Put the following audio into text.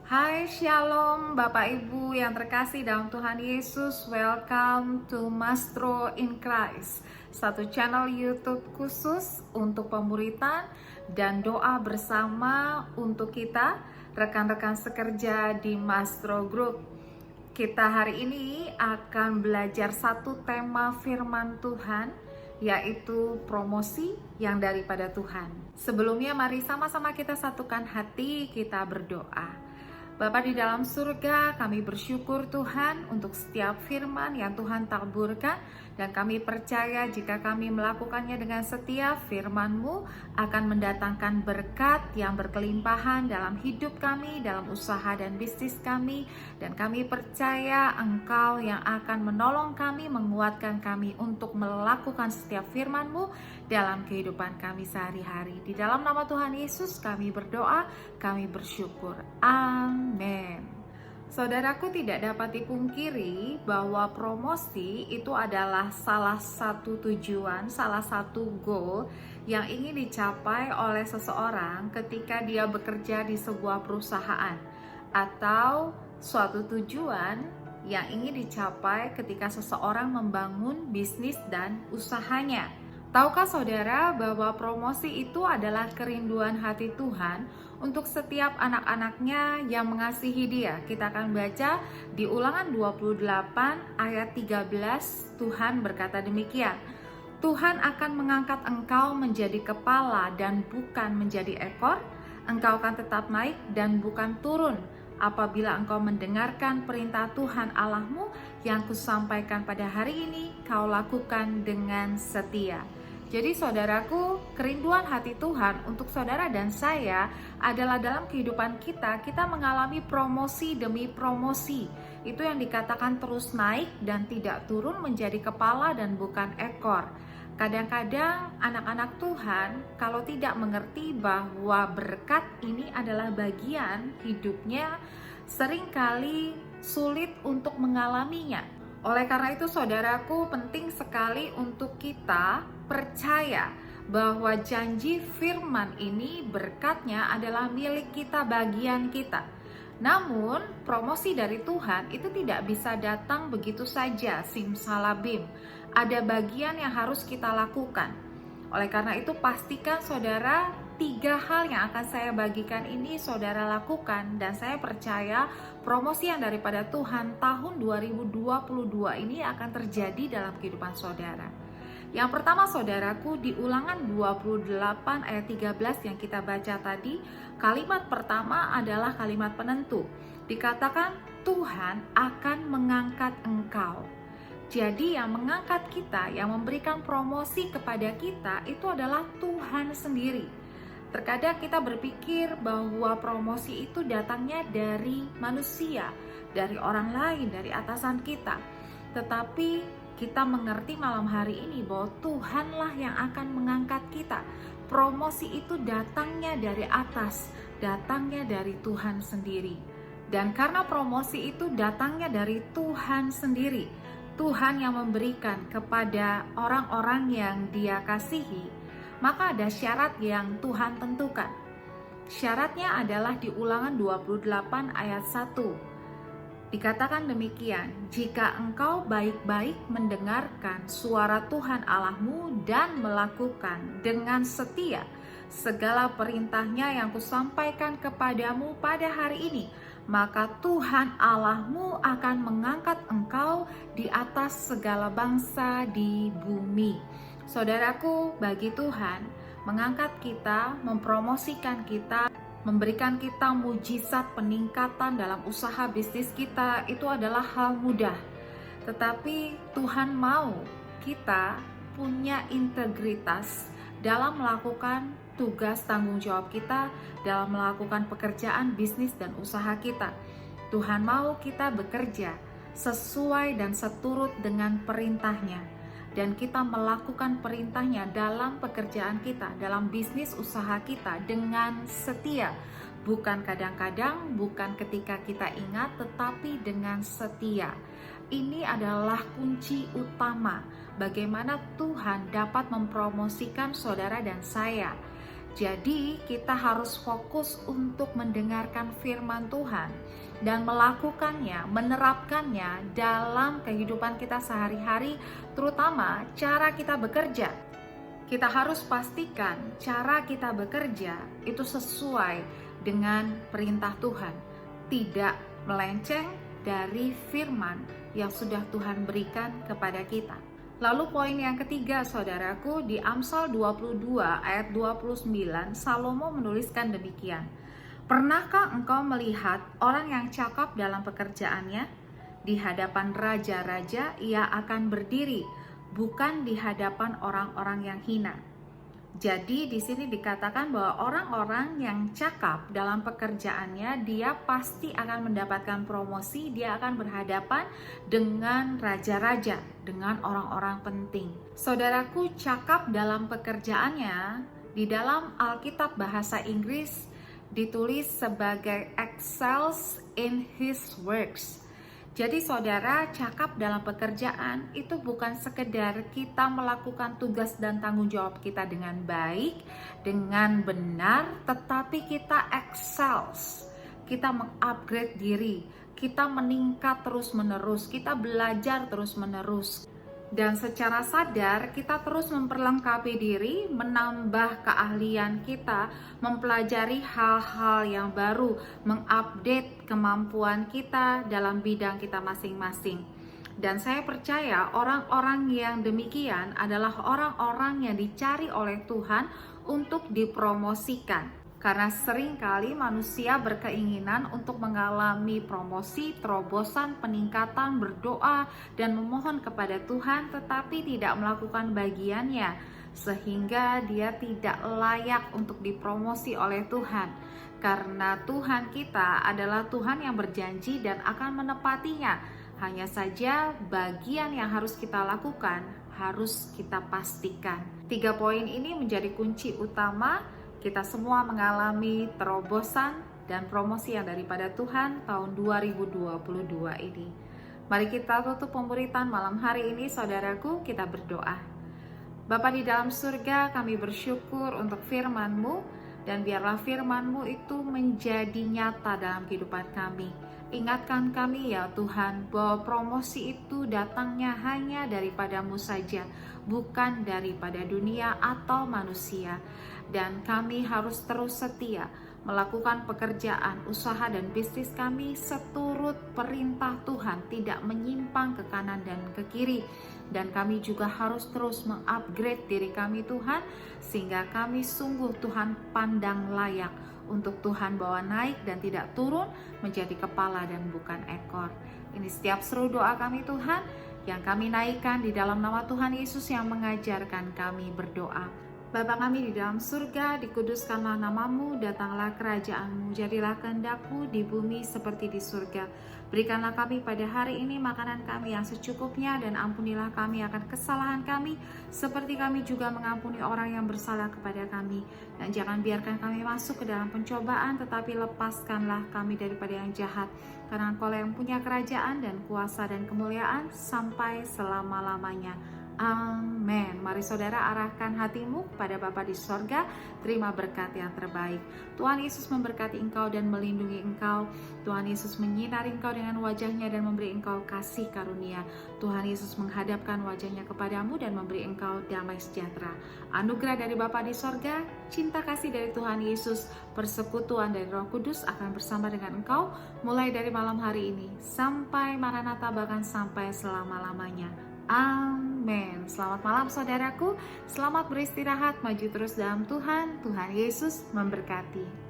Hai Shalom Bapak Ibu yang terkasih dalam Tuhan Yesus. Welcome to Mastro in Christ, satu channel YouTube khusus untuk pemuritan dan doa bersama untuk kita rekan-rekan sekerja di Mastro Group. Kita hari ini akan belajar satu tema firman Tuhan, yaitu promosi yang daripada Tuhan. Sebelumnya mari sama-sama kita satukan hati, kita berdoa. Bapa di dalam surga, kami bersyukur Tuhan untuk setiap firman yang Tuhan taburkan, dan kami percaya jika kami melakukannya dengan setia, firman-Mu akan mendatangkan berkat yang berkelimpahan dalam hidup kami, dalam usaha dan bisnis kami, dan kami percaya Engkau yang akan menolong kami, menguatkan kami untuk melakukan setiap firman-Mu dalam kehidupan kami sehari-hari. Di dalam nama Tuhan Yesus kami berdoa, kami bersyukur. Amin. Saudaraku, tidak dapat dipungkiri bahwa promosi itu adalah salah satu tujuan, salah satu goal yang ingin dicapai oleh seseorang ketika dia bekerja di sebuah perusahaan, atau suatu tujuan yang ingin dicapai ketika seseorang membangun bisnis dan usahanya. Tahukah saudara bahwa promosi itu adalah kerinduan hati Tuhan untuk setiap anak-anaknya yang mengasihi Dia? Kita akan baca di Ulangan 28 ayat 13, Tuhan berkata demikian. Tuhan akan mengangkat engkau menjadi kepala dan bukan menjadi ekor. Engkau akan tetap naik dan bukan turun apabila engkau mendengarkan perintah Tuhan Allahmu yang kusampaikan pada hari ini, kau lakukan dengan setia. Jadi saudaraku, kerinduan hati Tuhan untuk saudara dan saya adalah dalam kehidupan kita mengalami promosi demi promosi. Itu yang dikatakan terus naik dan tidak turun menjadi kepala dan bukan ekor. Kadang-kadang anak-anak Tuhan kalau tidak mengerti bahwa berkat ini adalah bagian hidupnya, seringkali sulit untuk mengalaminya. Oleh karena itu saudaraku, penting sekali untuk kita percaya bahwa janji firman ini berkatnya adalah milik kita, bagian kita. Namun promosi dari Tuhan itu tidak bisa datang begitu saja simsalabim. Ada bagian yang harus kita lakukan. Oleh karena itu pastikan saudara, 3 hal yang akan saya bagikan ini saudara lakukan, dan saya percaya promosi yang daripada Tuhan tahun 2022 ini akan terjadi dalam kehidupan saudara. Yang pertama saudaraku, di Ulangan 28 ayat 13 yang kita baca tadi, kalimat pertama adalah kalimat penentu. Dikatakan Tuhan akan mengangkat engkau. Jadi yang mengangkat kita, yang memberikan promosi kepada kita itu adalah Tuhan sendiri. Terkadang kita berpikir bahwa promosi itu datangnya dari manusia, dari orang lain, dari atasan kita. Tetapi kita mengerti malam hari ini bahwa Tuhanlah yang akan mengangkat kita. Promosi itu datangnya dari atas, datangnya dari Tuhan sendiri. Dan karena promosi itu datangnya dari Tuhan sendiri, Tuhan yang memberikan kepada orang-orang yang Dia kasihi, maka ada syarat yang Tuhan tentukan. Syaratnya adalah di Ulangan 28 ayat 1. Dikatakan demikian, jika engkau baik-baik mendengarkan suara Tuhan Allahmu dan melakukan dengan setia segala perintahnya yang kusampaikan kepadamu pada hari ini, maka Tuhan Allahmu akan mengangkat engkau di atas segala bangsa di bumi. Saudaraku, bagi Tuhan mengangkat kita, mempromosikan kita, memberikan kita mujizat peningkatan dalam usaha bisnis kita, itu adalah hal mudah. Tetapi Tuhan mau kita punya integritas dalam melakukan tugas tanggung jawab kita, dalam melakukan pekerjaan bisnis dan usaha kita. Tuhan mau kita bekerja sesuai dan seturut dengan perintahnya, dan kita melakukan perintahnya dalam pekerjaan kita, dalam bisnis usaha kita dengan setia. Bukan kadang-kadang, bukan ketika kita ingat, tetapi dengan setia. Ini adalah kunci utama bagaimana Tuhan dapat mempromosikan saudara dan saya. Jadi kita harus fokus untuk mendengarkan firman Tuhan dan melakukannya, menerapkannya dalam kehidupan kita sehari-hari, terutama cara kita bekerja. Kita harus pastikan cara kita bekerja itu sesuai dengan perintah Tuhan, tidak melenceng dari firman yang sudah Tuhan berikan kepada kita. Lalu poin yang ketiga, saudaraku, di Amsal 22 ayat 29, Salomo menuliskan demikian. Pernahkah engkau melihat orang yang cakap dalam pekerjaannya? Di hadapan raja-raja ia akan berdiri, bukan di hadapan orang-orang yang hina. Jadi di sini dikatakan bahwa orang-orang yang cakap dalam pekerjaannya, dia pasti akan mendapatkan promosi, dia akan berhadapan dengan raja-raja, dengan orang-orang penting. Saudaraku, cakap dalam pekerjaannya di dalam Alkitab bahasa Inggris ditulis sebagai excels in his works. Jadi saudara, cakap dalam pekerjaan itu bukan sekedar kita melakukan tugas dan tanggung jawab kita dengan baik, dengan benar, tetapi kita excels, kita mengupgrade diri, kita meningkat terus-menerus, kita belajar terus-menerus. Dan secara sadar kita terus memperlengkapi diri, menambah keahlian kita, mempelajari hal-hal yang baru, mengupdate kemampuan kita dalam bidang kita masing-masing. Dan saya percaya orang-orang yang demikian adalah orang-orang yang dicari oleh Tuhan untuk dipromosikan. Karena seringkali manusia berkeinginan untuk mengalami promosi, terobosan, peningkatan, berdoa, dan memohon kepada Tuhan, tetapi tidak melakukan bagiannya, sehingga dia tidak layak untuk dipromosi oleh Tuhan. Karena Tuhan kita adalah Tuhan yang berjanji dan akan menepatinya. Hanya saja bagian yang harus kita lakukan, harus kita pastikan. 3 poin ini menjadi kunci utama kita semua mengalami terobosan dan promosi yang daripada Tuhan tahun 2022 ini. Mari kita tutup pemberitaan malam hari ini, saudaraku, kita berdoa. Bapa di dalam surga, kami bersyukur untuk firman-Mu, dan biarlah firman-Mu itu menjadi nyata dalam kehidupan kami. Ingatkan kami ya Tuhan, bahwa promosi itu datangnya hanya daripada-Mu saja, bukan daripada dunia atau manusia. Dan kami harus terus setia melakukan pekerjaan, usaha, dan bisnis kami seturut perintah Tuhan, tidak menyimpang ke kanan dan ke kiri. Dan kami juga harus terus mengupgrade diri kami Tuhan, sehingga kami sungguh Tuhan pandang layak untuk Tuhan bawa naik dan tidak turun menjadi kepala dan bukan ekor. Ini setiap seru doa kami Tuhan, yang kami naikkan di dalam nama Tuhan Yesus yang mengajarkan kami berdoa. Bapa kami di dalam surga, dikuduskanlah nama-Mu, datanglah kerajaan-Mu, jadilah kehendak-Mu di bumi seperti di surga. Berikanlah kami pada hari ini makanan kami yang secukupnya, dan ampunilah kami akan kesalahan kami, seperti kami juga mengampuni orang yang bersalah kepada kami. Dan jangan biarkan kami masuk ke dalam pencobaan, tetapi lepaskanlah kami daripada yang jahat. Karena Engkau yang punya kerajaan dan kuasa dan kemuliaan sampai selama-lamanya. Amin. Mari saudara arahkan hatimu kepada Bapa di sorga. Terima berkat yang terbaik. Tuhan Yesus memberkati engkau dan melindungi engkau. Tuhan Yesus menyinari engkau dengan wajahnya dan memberi engkau kasih karunia. Tuhan Yesus menghadapkan wajahnya kepadamu dan memberi engkau damai sejahtera. Anugerah dari Bapa di sorga, cinta kasih dari Tuhan Yesus, persekutuan dari Roh Kudus akan bersama dengan engkau mulai dari malam hari ini sampai Maranatha, bahkan sampai selama-lamanya. Amin. Selamat malam saudaraku. Selamat beristirahat, maju terus dalam Tuhan. Tuhan Yesus memberkati.